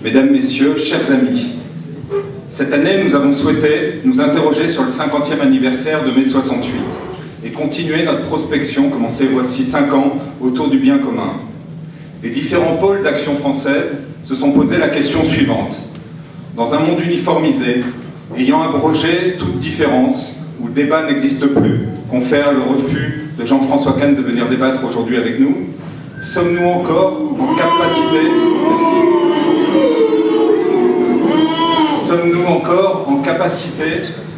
Mesdames, Messieurs, chers amis, cette année, nous avons souhaité nous interroger sur le 50e anniversaire de mai 68 et continuer notre prospection, commencée voici 5 ans, autour du bien commun. Les différents pôles d'action française se sont posé la question suivante. Dans un monde uniformisé, ayant abrogé toute différence, où le débat n'existe plus, confère le refus de Jean-François Kahn de venir débattre aujourd'hui avec nous, sommes-nous encore en capacité... Sommes-nous encore en capacité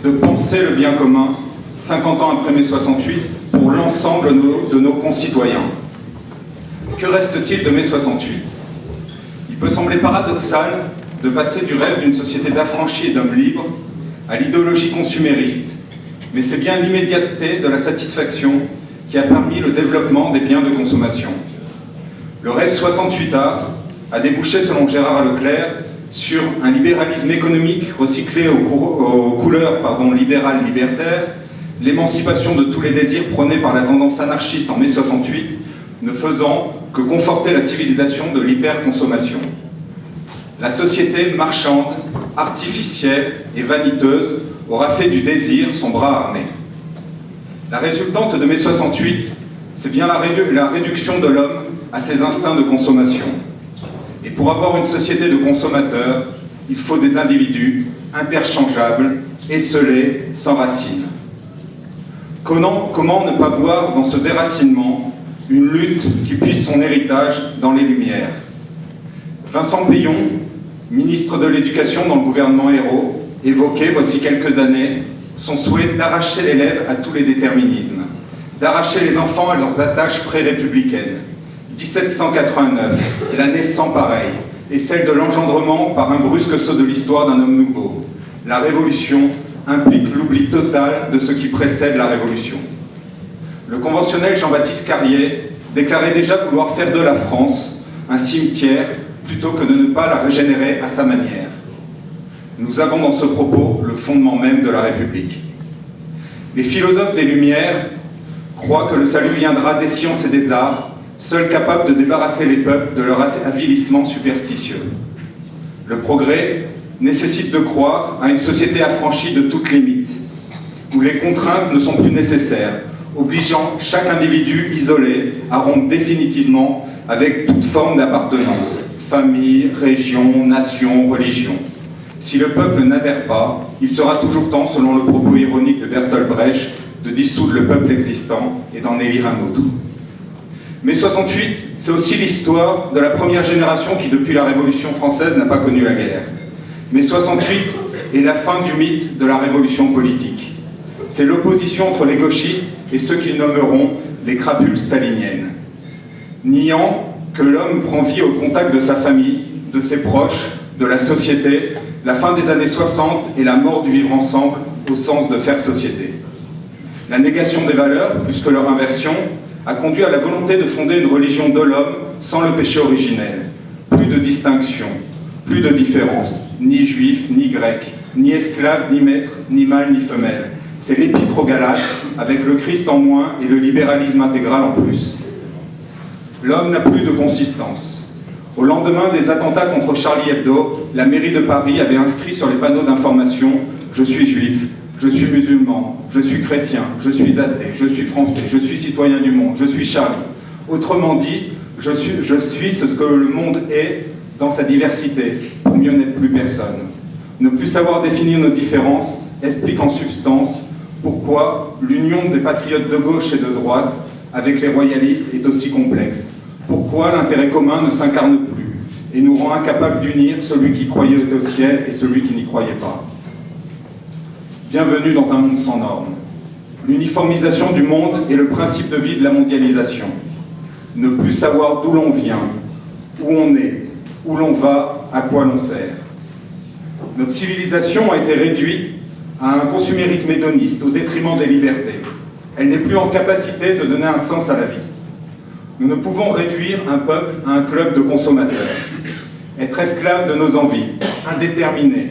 de penser le bien commun 50 ans après mai 68 pour l'ensemble de nos concitoyens? Que reste-t-il de mai 68? Il peut sembler paradoxal de passer du rêve d'une société d'affranchis et d'hommes libres à l'idéologie consumériste, mais c'est bien l'immédiateté de la satisfaction qui a permis le développement des biens de consommation. Le rêve 68ard a débouché, selon Gérard Leclerc, sur un libéralisme économique recyclé aux couleurs libérales libertaires, l'émancipation de tous les désirs prônés par la tendance anarchiste en mai 68, ne faisant que conforter la civilisation de l'hyperconsommation. La société marchande, artificielle et vaniteuse aura fait du désir son bras armé. La résultante de mai 68, c'est bien la réduction de l'homme à ses instincts de consommation. Et pour avoir une société de consommateurs, il faut des individus interchangeables, esseulés, sans racines. Comment ne pas voir dans ce déracinement une lutte qui puise son héritage dans les Lumières? Vincent Peillon, ministre de l'Éducation dans le gouvernement Ayrault, évoquait, voici quelques années, son souhait d'arracher l'élève à tous les déterminismes, d'arracher les enfants à leurs attaches pré-républicaines. 1789, l'année sans pareil, et celle de l'engendrement par un brusque saut de l'histoire d'un homme nouveau. La Révolution implique l'oubli total de ce qui précède la Révolution. Le conventionnel Jean-Baptiste Carrier déclarait déjà vouloir faire de la France un cimetière plutôt que de ne pas la régénérer à sa manière. Nous avons dans ce propos le fondement même de la République. Les philosophes des Lumières croient que le salut viendra des sciences et des arts, seuls capables de débarrasser les peuples de leur avilissement superstitieux. Le progrès nécessite de croire à une société affranchie de toute limite, où les contraintes ne sont plus nécessaires, obligeant chaque individu isolé à rompre définitivement avec toute forme d'appartenance, famille, région, nation, religion. Si le peuple n'adhère pas, il sera toujours temps, selon le propos ironique de Bertolt Brecht, de dissoudre le peuple existant et d'en élire un autre. Mai 68, c'est aussi l'histoire de la première génération qui, depuis la Révolution française, n'a pas connu la guerre. Mai 68 est la fin du mythe de la révolution politique. C'est l'opposition entre les gauchistes et ceux qu'ils nommeront les crapules staliniennes. Niant que l'homme prend vie au contact de sa famille, de ses proches, de la société, la fin des années 60 et la mort du vivre ensemble au sens de faire société. La négation des valeurs, plus que leur inversion, a conduit à la volonté de fonder une religion de l'homme sans le péché originel. Plus de distinction, plus de différence, ni juif, ni grec, ni esclave, ni maître, ni mâle, ni femelle. C'est l'épître aux Galates, avec le Christ en moins et le libéralisme intégral en plus. L'homme n'a plus de consistance. Au lendemain des attentats contre Charlie Hebdo, la mairie de Paris avait inscrit sur les panneaux d'information « Je suis juif ». Je suis musulman, je suis chrétien, je suis athée, je suis français, je suis citoyen du monde, je suis Charlie. Autrement dit, je suis ce que le monde est dans sa diversité, pour mieux n'être plus personne. Ne plus savoir définir nos différences explique en substance pourquoi l'union des patriotes de gauche et de droite avec les royalistes est aussi complexe. Pourquoi l'intérêt commun ne s'incarne plus et nous rend incapables d'unir celui qui croyait au ciel et celui qui n'y croyait pas. Bienvenue dans un monde sans normes. L'uniformisation du monde est le principe de vie de la mondialisation. Ne plus savoir d'où l'on vient, où on est, où l'on va, à quoi l'on sert. Notre civilisation a été réduite à un consumérisme hédoniste au détriment des libertés. Elle n'est plus en capacité de donner un sens à la vie. Nous ne pouvons réduire un peuple à un club de consommateurs. Être esclave de nos envies, indéterminés,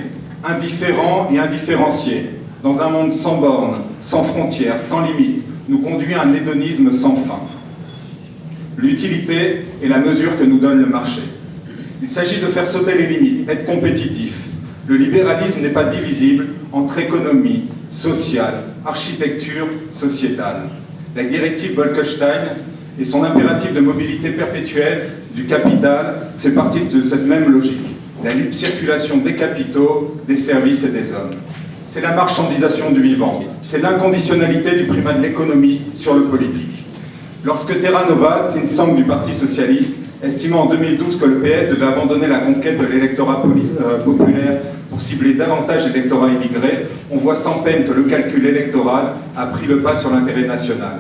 indifférents et indifférenciés, dans un monde sans bornes, sans frontières, sans limites, nous conduit à un hédonisme sans fin. L'utilité est la mesure que nous donne le marché. Il s'agit de faire sauter les limites, être compétitif. Le libéralisme n'est pas divisible entre économie, sociale, architecture, sociétale. La directive Bolkestein et son impératif de mobilité perpétuelle du capital fait partie de cette même logique. La libre circulation des capitaux, des services et des hommes. C'est la marchandisation du vivant. C'est l'inconditionnalité du primat de l'économie sur le politique. Lorsque Terra Nova, think tank du Parti socialiste, estimant en 2012 que le PS devait abandonner la conquête de l'électorat populaire pour cibler davantage l'électorat immigré, on voit sans peine que le calcul électoral a pris le pas sur l'intérêt national.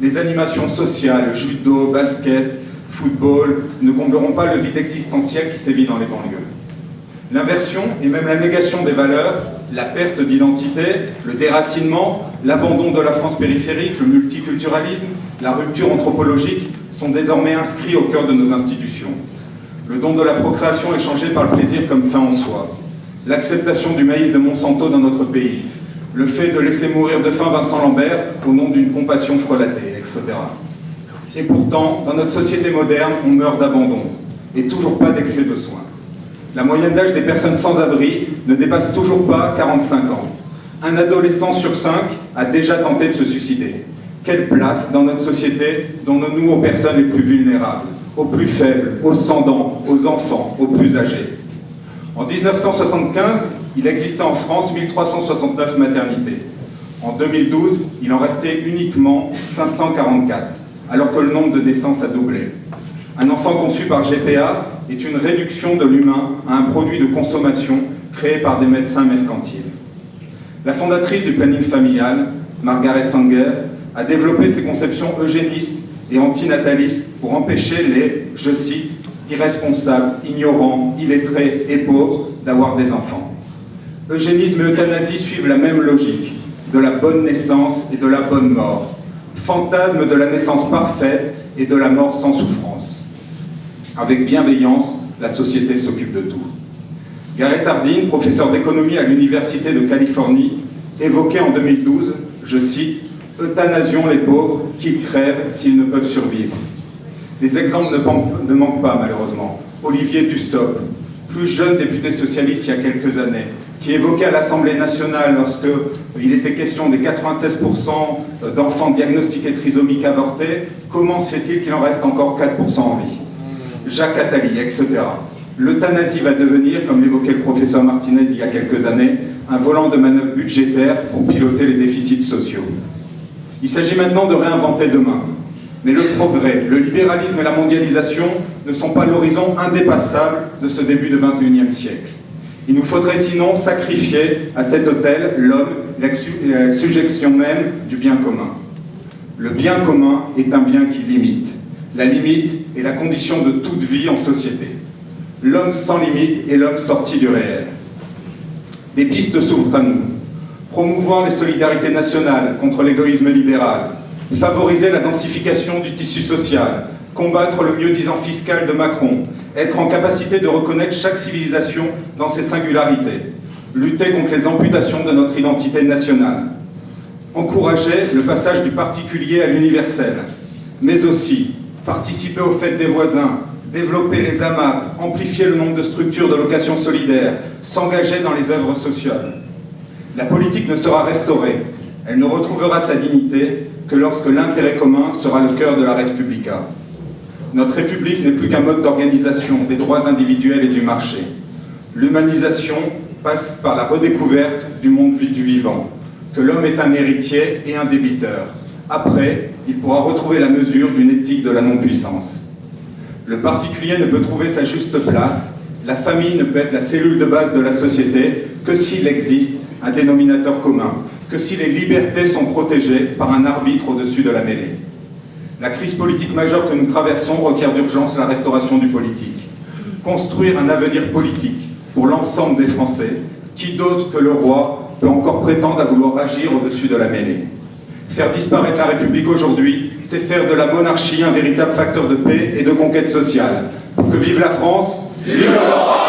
Les animations sociales, judo, basket, football, ne combleront pas le vide existentiel qui sévit dans les banlieues. L'inversion et même la négation des valeurs, la perte d'identité, le déracinement, l'abandon de la France périphérique, le multiculturalisme, la rupture anthropologique sont désormais inscrits au cœur de nos institutions. Le don de la procréation est changé par le plaisir comme fin en soi. L'acceptation du maïs de Monsanto dans notre pays. Le fait de laisser mourir de faim Vincent Lambert au nom d'une compassion frelatée, etc. Et pourtant, dans notre société moderne, on meurt d'abandon et toujours pas d'excès de soins. La moyenne d'âge des personnes sans abri ne dépasse toujours pas 45 ans. Un adolescent sur 5 a déjà tenté de se suicider. Quelle place dans notre société donnons-nous aux personnes les plus vulnérables, aux plus faibles, aux sans-dents, aux enfants, aux plus âgés? En 1975, il existait en France 1369 maternités. En 2012, il en restait uniquement 544, alors que le nombre de naissances a doublé. Un enfant conçu par GPA est une réduction de l'humain à un produit de consommation créé par des médecins mercantiles. La fondatrice du planning familial, Margaret Sanger, a développé ses conceptions eugénistes et antinatalistes pour empêcher les, je cite, irresponsables, ignorants, illettrés et pauvres d'avoir des enfants. Eugénisme et euthanasie suivent la même logique, de la bonne naissance et de la bonne mort, fantasme de la naissance parfaite et de la mort sans souffrance. Avec bienveillance, la société s'occupe de tout. Gareth Hardin, professeur d'économie à l'Université de Californie, évoquait en 2012, je cite, « Euthanasion les pauvres, qu'ils crèvent s'ils ne peuvent survivre ». Les exemples ne manquent pas, malheureusement. Olivier Dussopt, plus jeune député socialiste il y a quelques années, qui évoquait à l'Assemblée nationale, lorsqu'il était question des 96% d'enfants diagnostiqués trisomiques avortés, comment se fait-il qu'il en reste encore 4% en vie? Jacques Attali, etc. L'euthanasie va devenir, comme l'évoquait le professeur Martinez il y a quelques années, un volant de manœuvre budgétaire pour piloter les déficits sociaux. Il s'agit maintenant de réinventer demain. Mais le progrès, le libéralisme et la mondialisation ne sont pas l'horizon indépassable de ce début du XXIe siècle. Il nous faudrait sinon sacrifier à cet autel l'homme, la subjection même du bien commun. Le bien commun est un bien qui limite. La limite est la condition de toute vie en société. L'homme sans limite est l'homme sorti du réel. Des pistes s'ouvrent à nous. Promouvoir les solidarités nationales contre l'égoïsme libéral, favoriser la densification du tissu social, combattre le mieux-disant fiscal de Macron, être en capacité de reconnaître chaque civilisation dans ses singularités, lutter contre les amputations de notre identité nationale, encourager le passage du particulier à l'universel, mais aussi participer aux fêtes des voisins, développer les AMAP, amplifier le nombre de structures de location solidaire, s'engager dans les œuvres sociales. La politique ne sera restaurée, elle ne retrouvera sa dignité que lorsque l'intérêt commun sera le cœur de la Respublica. Notre République n'est plus qu'un mode d'organisation des droits individuels et du marché. L'humanisation passe par la redécouverte du monde du vivant, que l'homme est un héritier et un débiteur. Après, il pourra retrouver la mesure d'une éthique de la non-puissance. Le particulier ne peut trouver sa juste place, la famille ne peut être la cellule de base de la société que s'il existe un dénominateur commun, que si les libertés sont protégées par un arbitre au-dessus de la mêlée. La crise politique majeure que nous traversons requiert d'urgence la restauration du politique. Construire un avenir politique pour l'ensemble des Français, qui d'autre que le roi peut encore prétendre à vouloir agir au-dessus de la mêlée. Faire disparaître la République aujourd'hui, c'est faire de la monarchie un véritable facteur de paix et de conquête sociale. Pour que vive la France, vive l'Europe!